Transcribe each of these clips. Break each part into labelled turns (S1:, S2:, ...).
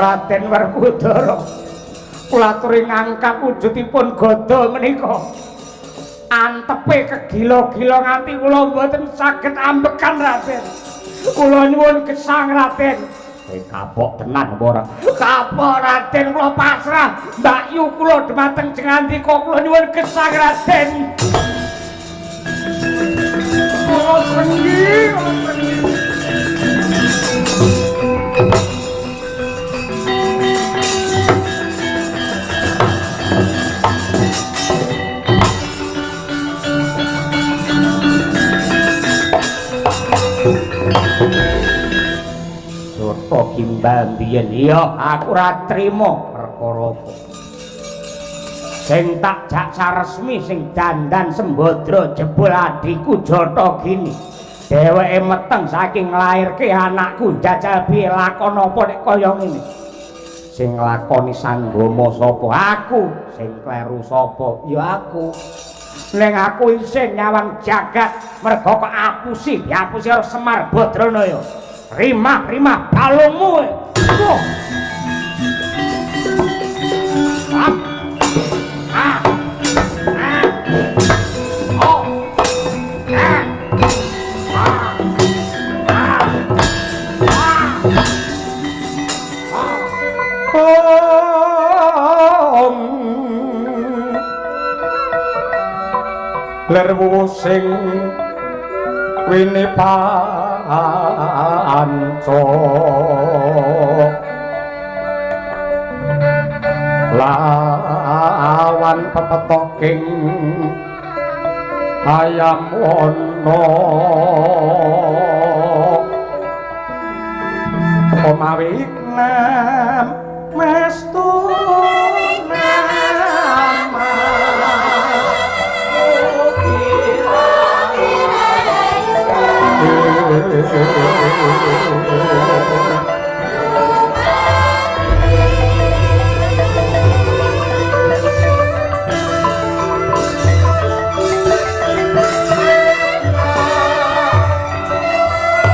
S1: Raden Werkudara. Kula aturi ngangkat wujudipun gada menika. Antepe kegila-gila nganti kula mboten saged ambekan Raden. Kula nyuwun gesang Raden. Kapok tenan apa ora? Kapok Raden kula pasrah. Mbak Yu kula dhumateng jengandika kula nyuwun gesang Raden. Kula senggi. Soto kimbal biyen iya aku ora trima perkara apa. Sing tak jaksa resmi sing dandan sembadra jebul adhiku Jata Gini. Dheweke meteng saking nglairke anakku jajal piye lakon apa nek kaya ngene. Sing nglakoni sanggama sapa? Aku. Sing kleru sapa? Ya aku. Ning aku isin nyawang jagat merga kok apusi karo Semar Badranaya. Rimah balungmu. Lerwu sing winipanca lawan pepetoking ayam ono omawik nam mestu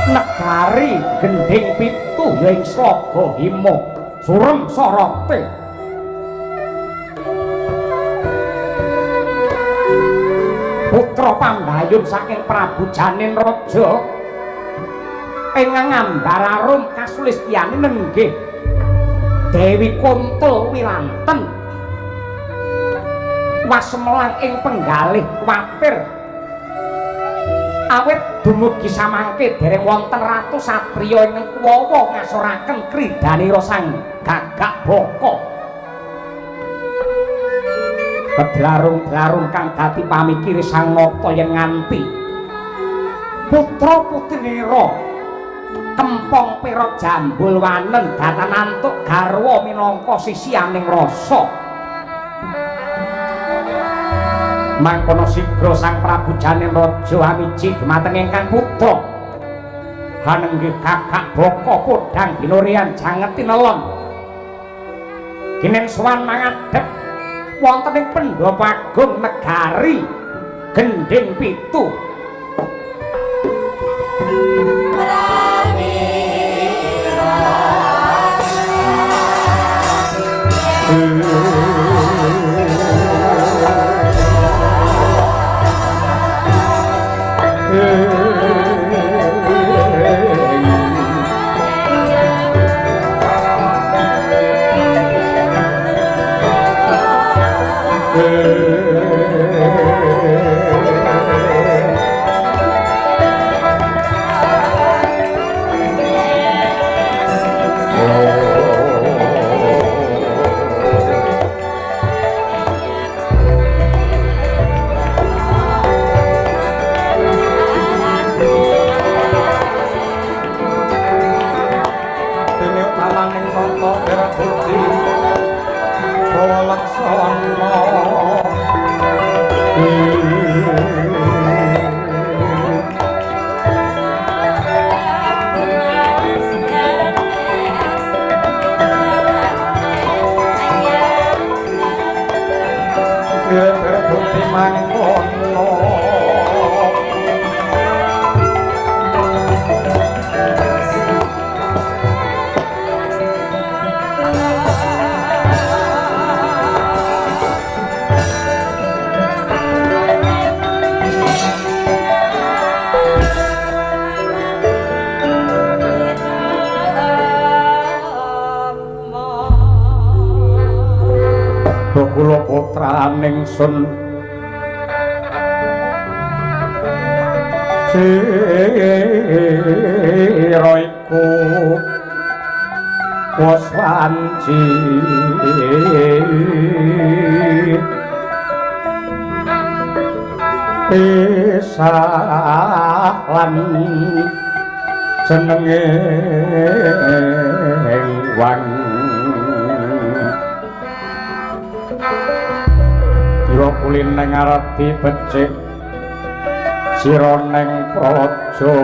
S1: Negari gending pitu yang Slogo Himo surem sorote putra Pambayun saking Prabu Janin Raja ingkang ngambararum kasulistiyaning nenggih Dewi Kuntul Wilanten wasemelang ing penggalih kuwatir awit dumugi samangke dereng wonten ratu satriya ingkang kuwawa ngasoraken kridanira sang Gagak Baka Bedlarung-blarung kang dadi pamikiri sang nata yen nganti putra putrinira kempong pira jambul wanen datan antuk garwa minangka sisianing rasa mangkono sigra sang Prabu Janin Raja amiji dhumateng ingkang putra hanenggih Gagak Baka podhang binurian janget tinelon kinen sowan mangadhep wonten ing Pendopo Agung Negari Gending Pitu putraning sun sira iku waswanci pisalan jenenge wang sira kulin nang arep becik sira nang praja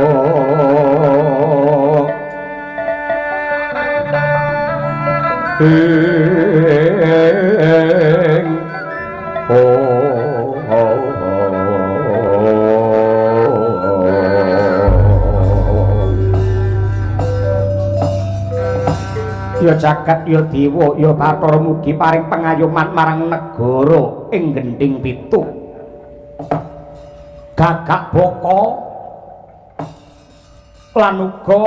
S1: ya jagat ya dewa ya Bathara mugi paring pengayoman marang negara ing Gendhing Pitu. Gagak Baka lan uga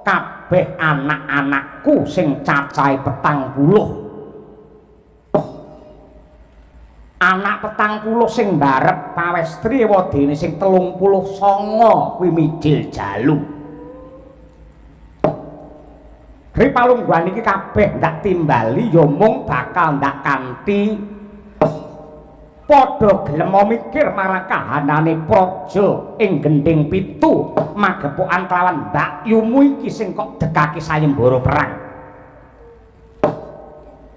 S1: kabeh anak-anakku sing cacahe 40. Anak 40 sing mbarep pawestri wadene sing 39 kuwi mijil jalu. Ripalungguhan iki kabeh ndak timbali ya mung bakal ndak kanthi padha gelem mikir marang kahanane praja ing Gendhing Pitu magepokan kelawan mbakyumu iki sing kok dekake sayembara perang.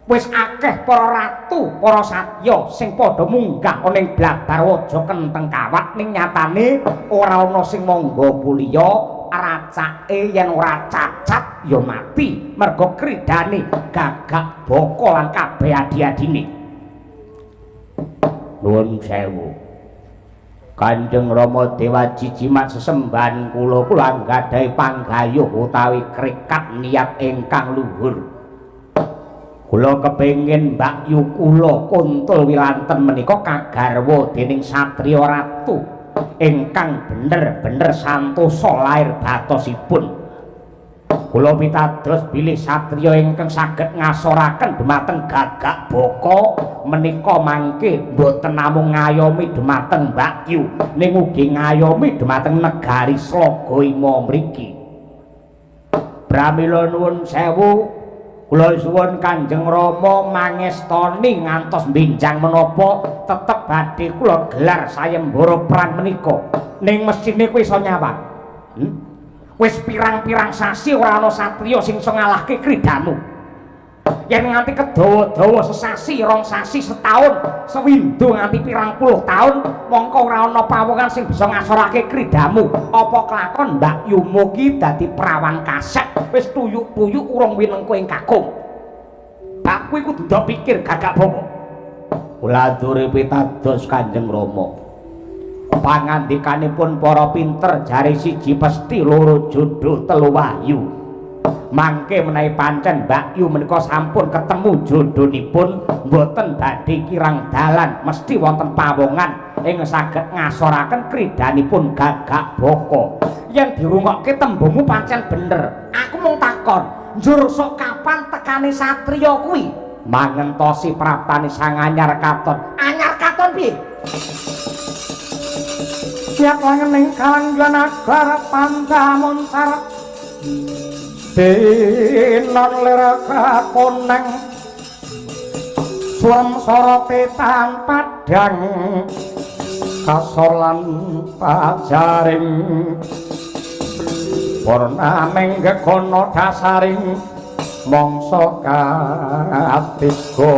S1: Wis akeh para ratu, para satya sing padha munggah ana ing Blabarawaja Kenteng Kawat ning nyatane ora ana sing mangga mulya. Racake yen ora cacat ya mati merga kridane Gagak Baka lan kabeh adi-adine. Nuwun sewu. Kanjeng Rama Dewa Jijimat sesembahan kula nggadahi panggayuh utawi krikat niat ingkang luhur. Kula kepengin mbakyu kula Kuntul Wilanten menika kagarwa dening satriya ratu ingkang bener-bener santosa lair batosipun. Kula pitados bilih satriya ingkang saged ngasoraken dhumateng Gagak Baka menika mangke boten namung ngayomi dhumateng mbakyu ning ugi ngayomi dhumateng negari Slagayama mriki. Pramila nuwun sewu. Kula suwun Kanjeng Rama mangestoni ngantos benjang menapa tetep badhe kula gelar sayembara perang menika. Ning mesine kowe iso nyawang. Wis pirang-pirang sasi ora ana satriya sing iso ngalahke kridamu. Yen nganti kedawa-dawa sesasi, rong sasi, setahun, sewindho nganti pirang puluh taun, mongko ora ana pawongan sing bisa ngasorake kridamu. Apa kelakon mbakyumu ki dadi prawan kasek, wis tuyuk-tuyuk urung winengku ing kakung. Bak kuwi kudu ndok pikir Gagak Baka. Kula aturi pitados Kanjeng Rama. Pangandikanipun para pinter jari siji pesti, loro jodoh, telu wahyu. Mangke menawi pancen mbakyu menika sampun ketemu jodhonipun mboten badhe kirang dalan, mesti wonten pawongan ing saged ngasoraken kridanipun Gagak Baka. Yen dirungokke tembungmu pancen bener. Aku mung takon, njur sok kapan tekane satriya kuwi? Mangentosi praptane sang anyar katon. Anyar katon piye? Siap langening kalanggan agar pandamun sarep dinon lera koneng suam sorote tanpa padang kasor lan pajaring purnaming gegono dasaring mongso katiga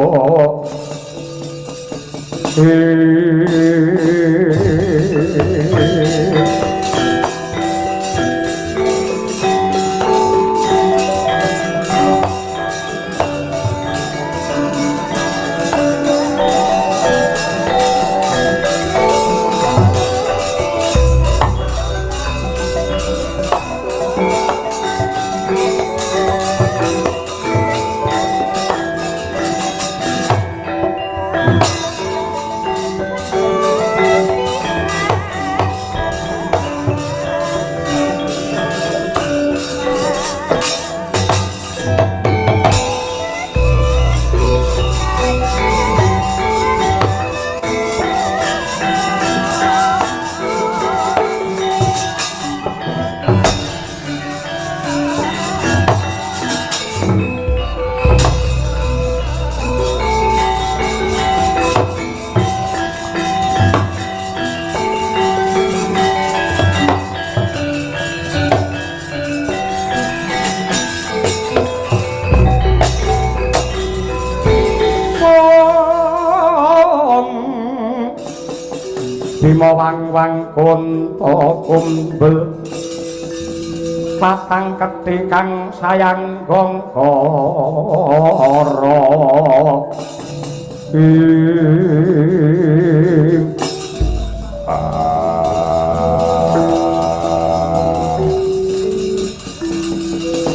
S1: Bima wang-wang kunta kumbel patang ketikang sayang gongkara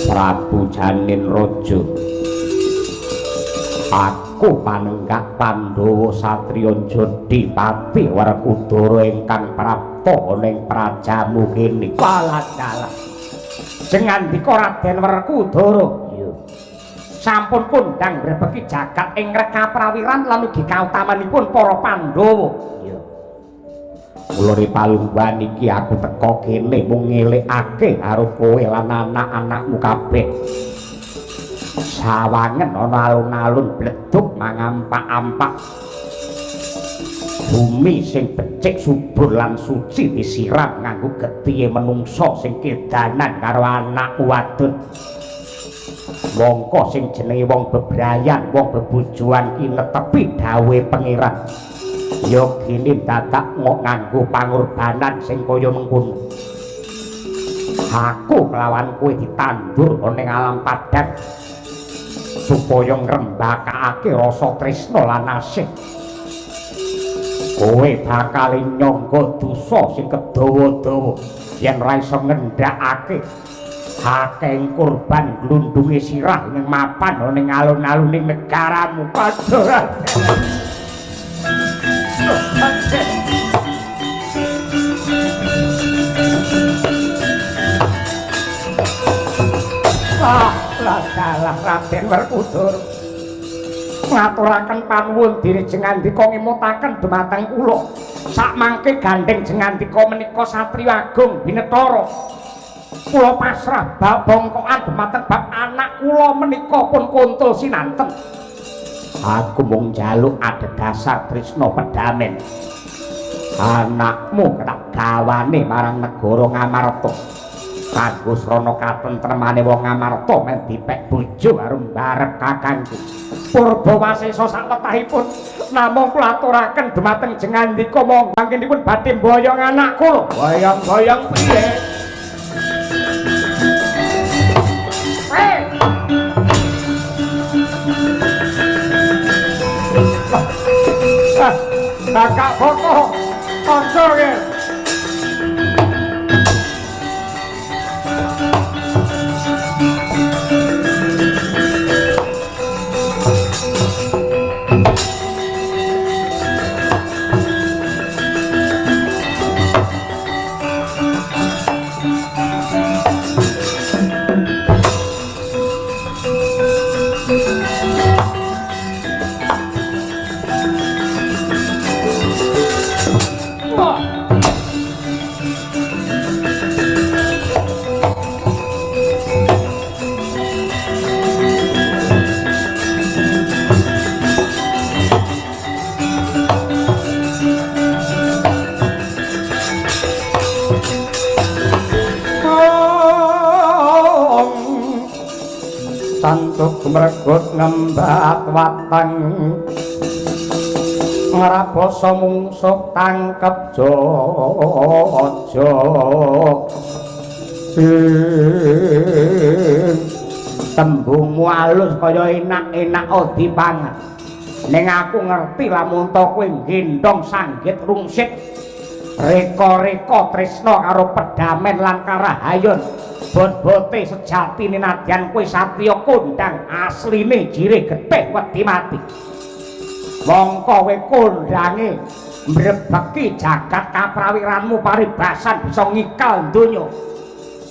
S1: Prabu Janin Raja aku panenggak Pandhawa satriya Jodipati Werkudara ingkang prapta ning prajamu kene paladalah jengandika Raden Werkudara sampun kondang ngrebeki jagat ing reka prawiran lan ugi kautamanipun para Pandhawa kula ripalungguhan iki aku teka kene mung ngelikake karo kowe lan anak-anakmu kabeh sawangen ana alun-alun bleduk mangampak-ampak bumi sing becik subur lan suci disiram nganggo getihe menungsa sing kedanan karo anak wadon mongko sing jenenge wong bebrayan wong bebojoan ki netepi dawuhe pangeran ya kene dadak nganggo pangorbanan sing kaya mengkono aku kelawan kowe ditandur ning alam padat supaya ngrembakake rasa tresna lan asih kowe bakal nyangga dosa sing kedawa-dawa yen ra iso ngendhakake akeh kurban glundunge sirah ning mapan ning alun-alun ning negaramu padha dalam Raden Werkudara ngaturaken panuwun diri jengandika ngemutaken dumateng kula sakmangke gandeng jengandika menika satriya agung binetara kula pasrah bongkokan dumateng bab anak kula menika pun kuntul sinanten aku mung njaluk adhedhasar tresna pedamen anakmu tak gawane marang negara Ngamarta kanggo srana katentremane wong Ngamarta men dipek bojo karo mbarep kakangku Purbawasesa satetahipun namung kula aturaken dumateng jengandika monggo anggenipun badhe mboyong anak kula boyong-boyong piye kakak pokok kanca ge santuk mregut ngembat watang ngraposo mungsuh tangkep jojo tembungmu alus kaya enak-enak dipangan ning aku ngerti lamun to kowe gendong sanggit rungsit reka-reka tresna karo pedamen lan karahayon bot-bote sejatine nadyan kowe satriya kondang asline jirih getih wedi mati mongko kowe kondange mbrebeki jagat kaprawiranmu paribasan bisa ngikal donya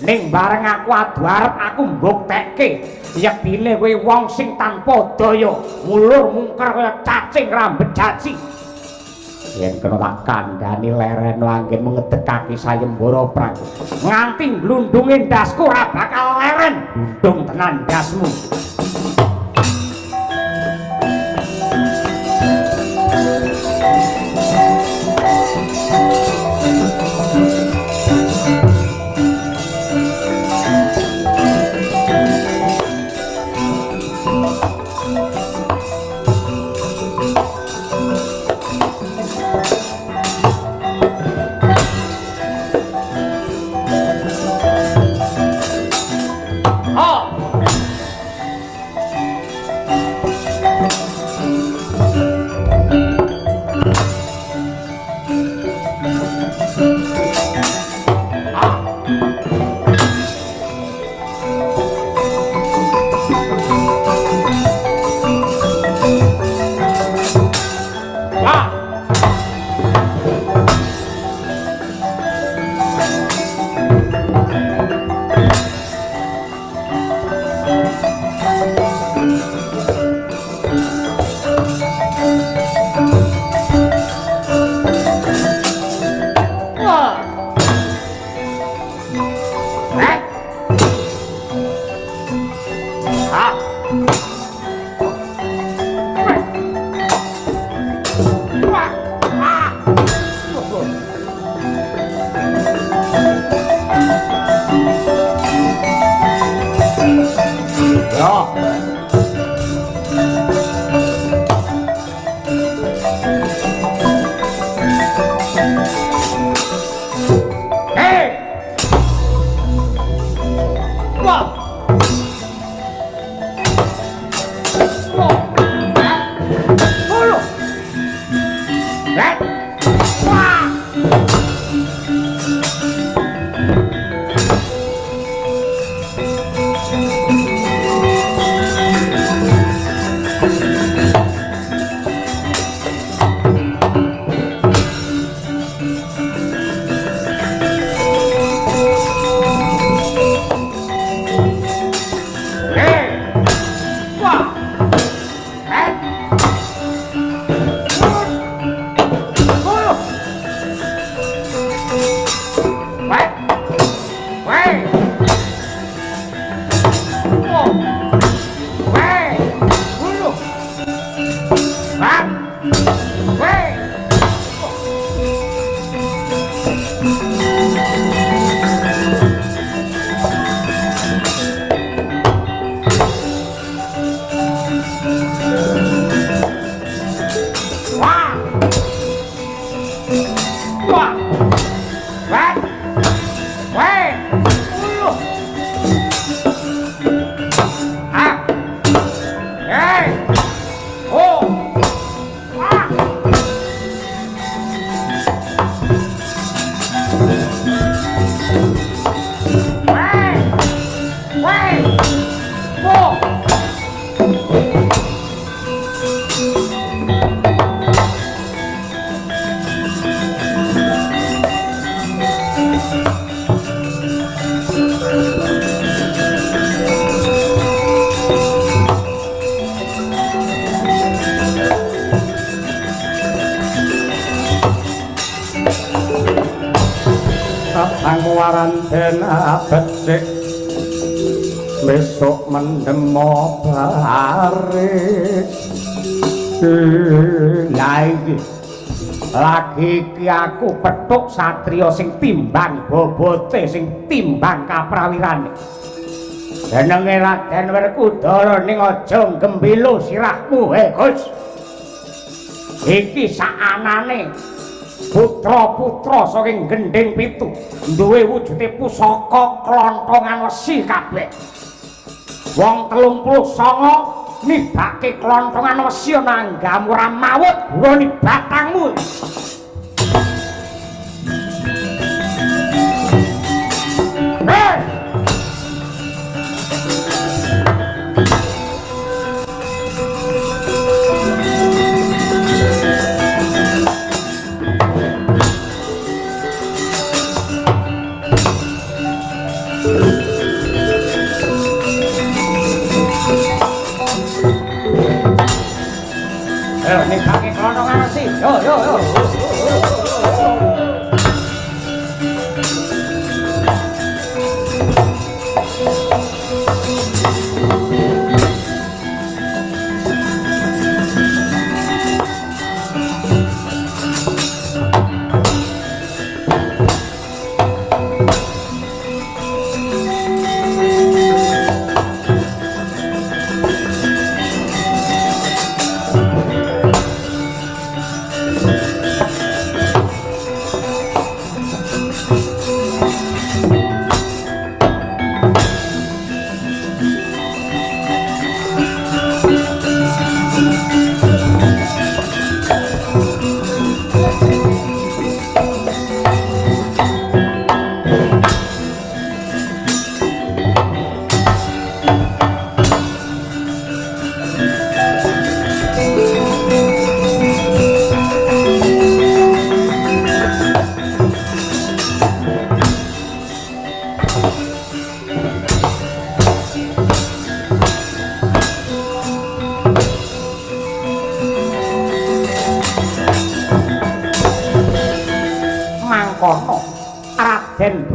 S1: ning bareng aku adu arep aku mbuktekke yektine kowe wong sing tanpa daya mulur mungker kaya cacing rambet jaji yen kena tak kandhani lereno anggen mengedekake sayembara prang nganti glundunge ndasku ora bakal leren glundung tenan ndasmu becik besok mendemo baris iki lagi iki aku petuk satriya sing timbang bobote sing timbang kaprawirane jenenge Raden Werkudara ning aja gembelo sirahmu Gus iki saanane putra-putra saking Gendhing Pitu duwe wujude pusaka klonthongan wesi kabeh wong 39 nibake klonthongan wesi nanggamu ora mawut nggone batangmu nih pakai kelontongan sih yo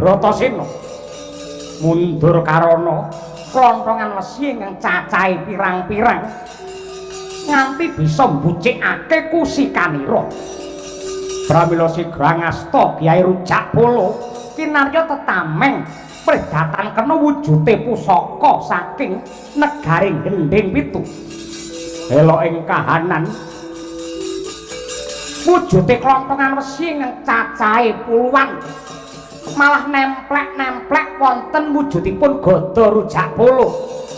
S1: Bratasena mundur karana klonthongan wesi ingkang cacahe pirang-pirang nganti bisa mbucikake kusikanira pramila sigra ngasta Kyai Rujak Polo kinarya tetameng predatan kena wujude pusaka saking negari Gendhing Pitu elok ing kahanan wujude klonthongan wesi ingkang cacahe puluhan malah nemplek-nemplek wonten wujudipun Gada Rujak Polo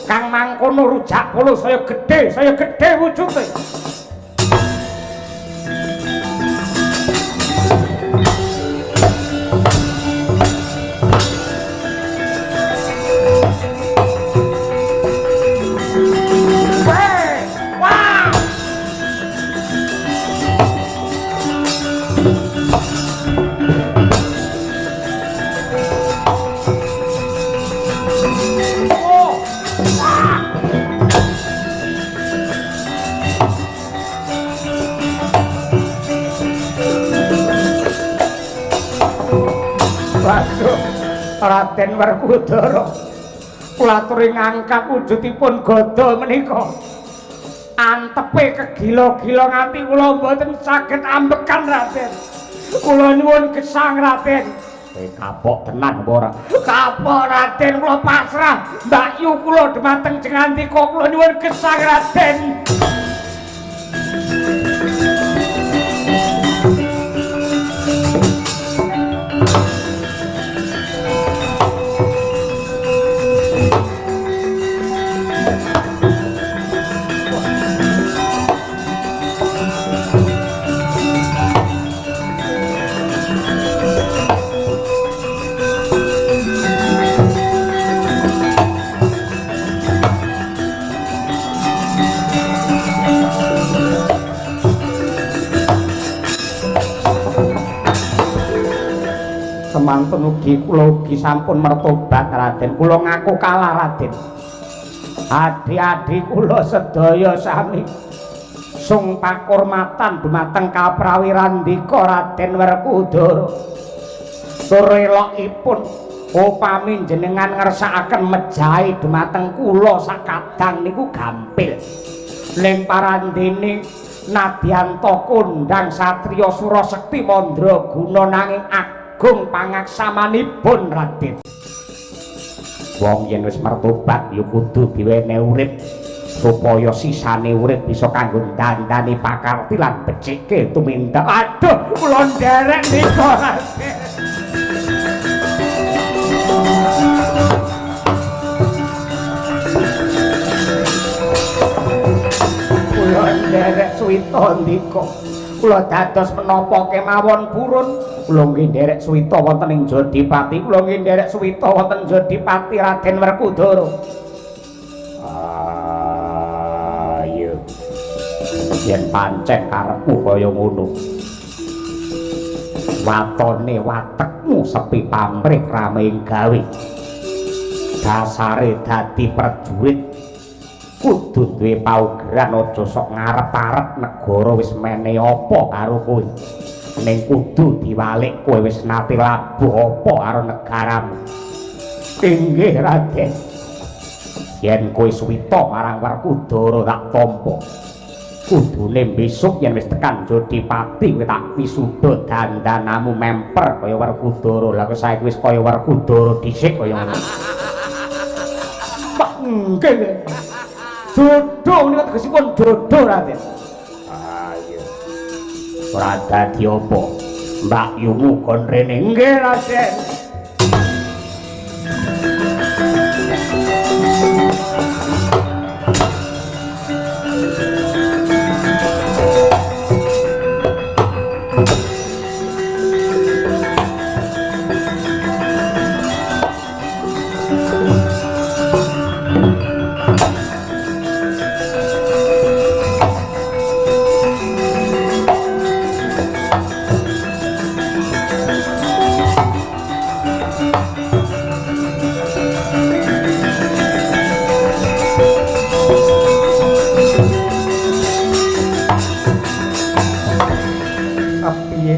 S1: kang mangkono Rujak Polo saya gedhe wujude wah Waduh, Raden Werkudara, kula aturi ngangkat wujudipun gada menika. Antepe kegila-gila nganti kula mboten saged ambekan Raden. Kula nyuwun gesang Raden. Kapok tenan apa ora? Kapok Raden, kula pasrah. Mbak Yu kula dhumateng jengandika kula nyuwun gesang Raden. Semanten ugi kula ugi sampun mertobat Raden. Kula ngaku kalah Raden. Adi-adi kula sedaya sami sung pakurmatan dumateng kaprawirandika Raden Werkudara. Tur elokipun upami jenengan ngersakaken mejahi dumateng kula sakadang niku gampil. Ning parandene nadyanto kondang satriya Surasekti Mandraguna nanging agung pangaksamanipun Raden. Wong yen wis mertobat ya kudu diwene urip supaya sisane urip bisa kanggo dandani pakarti lan becike tumindak. Aduh, kula nderek nika Raden. Kula nderek suwita ndika. Kula dados menapa kemawon purun. Kula nggih nderek suwita wonten ing Jodipati. Kula nggih nderek suwita wonten Jodipati Raden Werkudara. Ayo. Yen pancen karepmu kaya ngono. Watone watekmu sepi pamrih rame gawe. Dasare dadi prajurit kudu duwe paugeran, aja sok ngarep-arep negara wis menehi apa karo kowe. Ning kudu diwalik kowe wis nate labuh apa karo negaramu. Inggih Raden. Yen kowe suwita marang Werkudara tak tampa. Kudune besok yen wis tekan Jodipati kowe tak wisuda dandanamu memper kaya Werkudara. Lah kok saiki wis kaya Werkudara dhisik kaya ngono. Pak nggih. Dodo menika tegesipun dodo Raden. Ayo. Ora dadi apa? Mbak Yumu kon rene nggih Raden.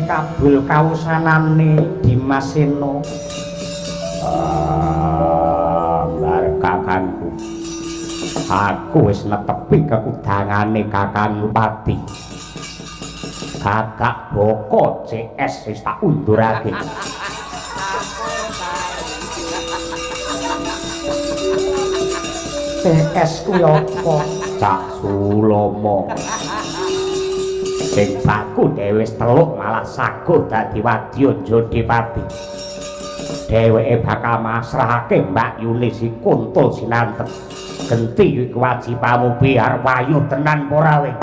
S1: Kabul kawusanane Dimas Sena. Lar kakangku. Aku wis netepi kekudangane Kakang Pati. Kakak Boko CS wis tak undurake. CS kuwi apa? Cak Sulomo. Sing baku dhewe wis teluk malah saguh dadi wadya Jodipati. Dheweke bakal masrahake Mbak Yuni si Kuntul Sinantep. Genti kewajibanmu biar wayu tenan ora we.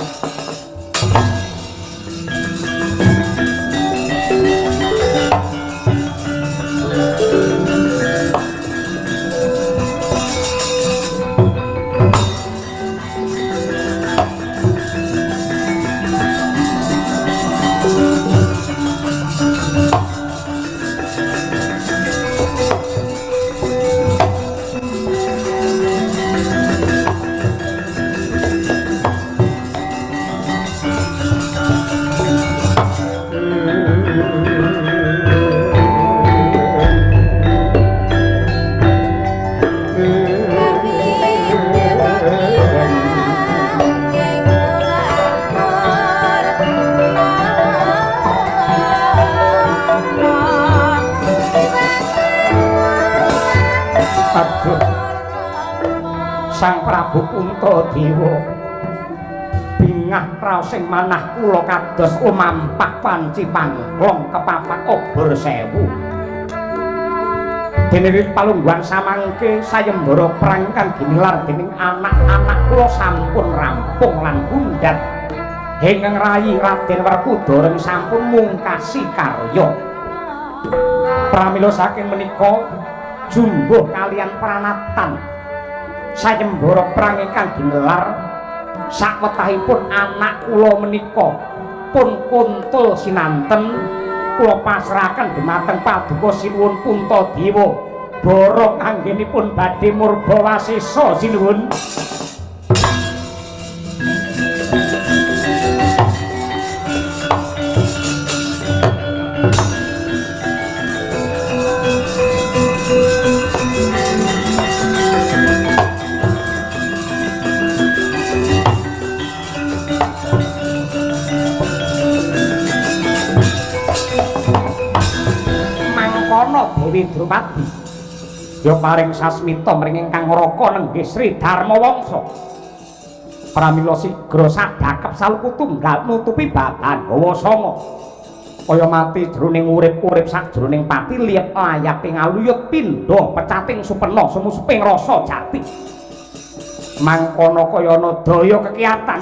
S1: Prabu Puntadewa bingah raos sing manah kula kados lumampak panci panglong kepapat obor sewu dene palungguhan samangke sayembara perang kang ginilar dening anak-anak kula sampun rampung lan bundhat ingkang rayi Raden Werkudara sampun mungkasi karya pramila saking menika jumbuh kalian pranatan sayembara perang ingkang ginilar sakwetahipun anak kula menika pun kuntul sinanten kula pasrahaken dhumateng Paduka Sinuwun Puntadewa bara kanggenipun badhe murba wasesa sinuwun. Dewi Drupadi ya paring sasmita mring ingkang ngraka nenggih Sri Dharma Wangsa pramila sigra sadhakep saluku tunggal nutupi baban gawa sanga kaya mati jroning urip-urip sajroning pati liyep layaping aluyut pindha pecating supena sumusuping rasa jati mangkono kaya ana daya kekiyatan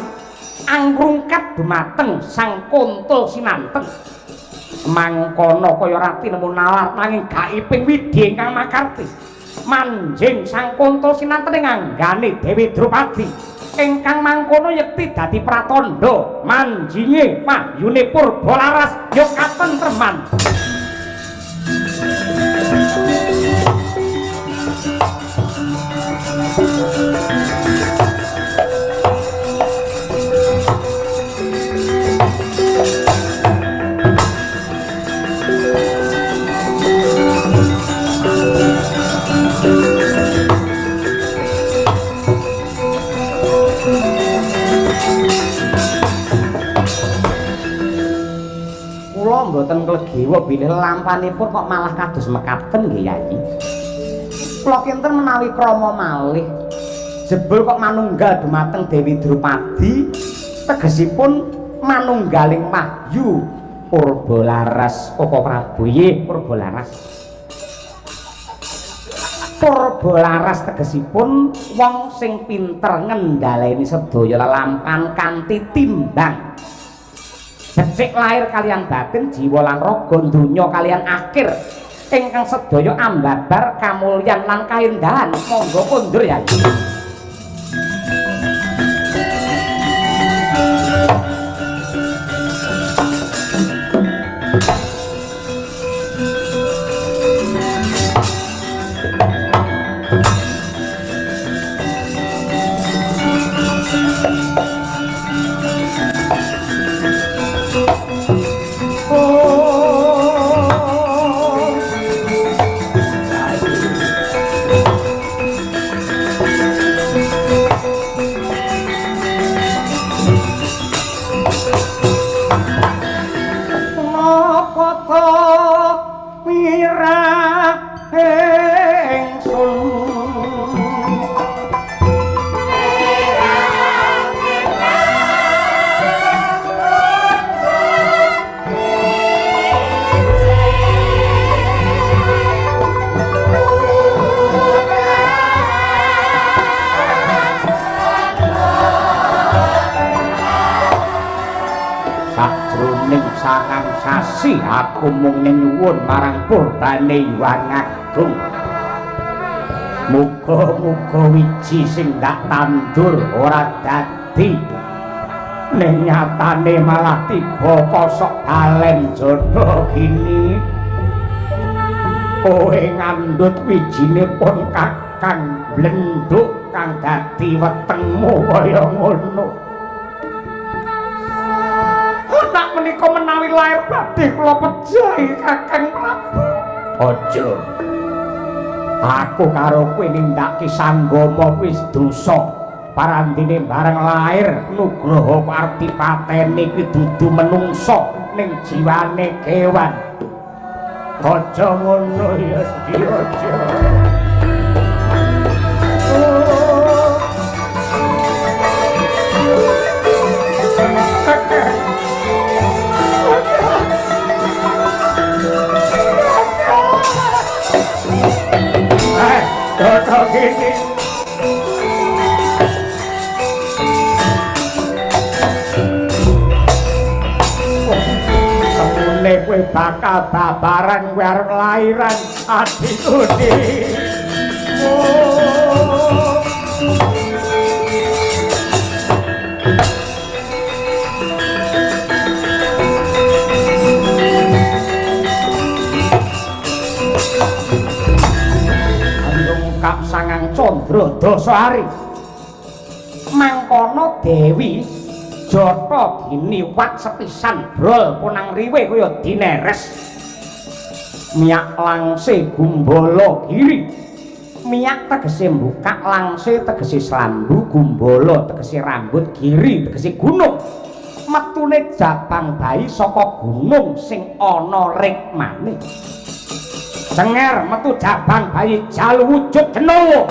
S1: angrungkat dumateng Sang Kuntul Sinanteng mangkono kaya rati nemu nalar nanging gak iping widhi ingkang makarti manjing Sang Kuntul Sinanteng nganggane Dewi Drupadi ingkang mangkono yekti dadi pratandha manjinge mahyune Purbalaras ya katentreman. Mboten klegewa bilih lampanipun kok malah kados mekaten nggih Yayi. Kula kinten menawi krama malih jebul kok manunggal dumateng Dewi Drupadi tegesipun manunggaling mahyu Purbalaras Koko Prabu nggih Purbalaras. Purbalaras tegesipun wong sing pinter ngendhaleni sedaya lelampan kanthi timbang becik lahir kalian batin jiwa lan raga donya kalian akhir ingkang sedaya ambabar kamulyan lan kaendahan monggo kondur ya. Sasi aku mung nyuwun marang purbane Hyang Agung muga-muga wiji sing dak tandur ora dadi ning nyatane malah tiba kosok dalen jodoh gini kowe ngandhut wijinipun kakang blenduk kang dadi wetengmu kaya ngono. Menika menawi lair badhe kula pejahi Kakang Prabu. Aja. Aku karo kowe nindakake sanggama wis dosa. Parandene bareng lair nugraha arti patene iki dudu menungsa ning jiwane kewan. Aja ngono ya, aja. bakal babaran kowe arep lairan adikku di. Kap sangang Candra Dasari mangkono Dewi Jata giniwat sepisan brol punang riwe kaya dineres miyak langse gumbala giri miyak tegese mbukak langse tegese slambu gumbala tegese rambut giri tegese gunung metune jabang bayi saka gunung sing ana rikmane Cenger metu jabang bayi jalu wujud Genowo.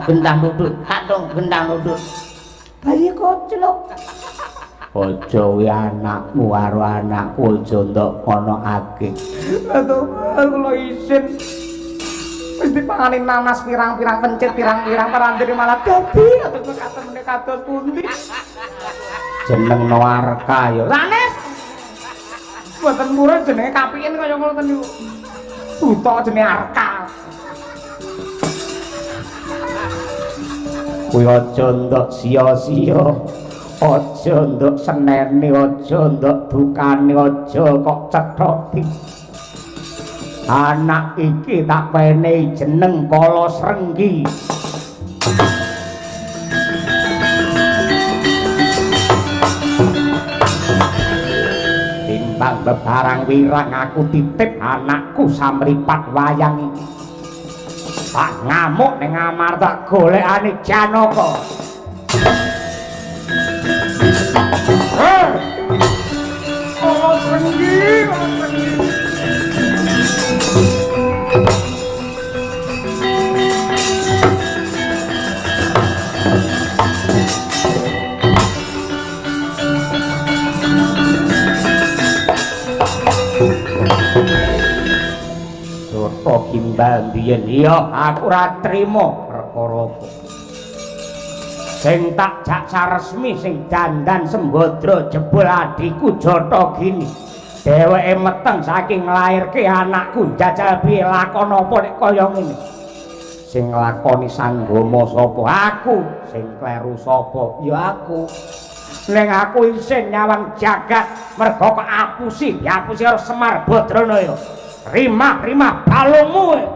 S2: Gendang dudut, tak dong gendang dudut.
S1: Bayi koclok. Aja kuwi anakmu karo anakku aja ndok ana akeh. Aduh, kula isin. Wis dipangani nanas pirang-pirang pencet pirang-pirang parandene malah dadi atus katon menika kados pundi. Jeneng Noarka ya. Sanes. Mboten murid jenenge kapiyen kaya ngoten niku. Buta jenenge Arka. Kuwi aja ndok sia-sia, aja ndok senene, aja ndok dukane, aja kok cethok. Anak iki tak wenehi jeneng Kala Srenggi. Timbang bebarang wirang aku titip anakku samripat wayang iki. Tak ngamuk ning amar tak golekane Janaka. Oh, Srenggi, Surta Gimbal biyen iya aku ora trima perkara apa. Sing tak jaksa resmi sing dandan Sembadra jebul adikku Jata gini. Dheweke meteng saking nglairke anakku jajal piye lakon apa nek kaya ngene. Sing nglakoni sanggama sapa? Aku. Sing kleru sapa? Ya aku. Ning aku isin nyawang jagat merga kok apusi, diapusi karo Semar Badranaya. Rimah balungmu.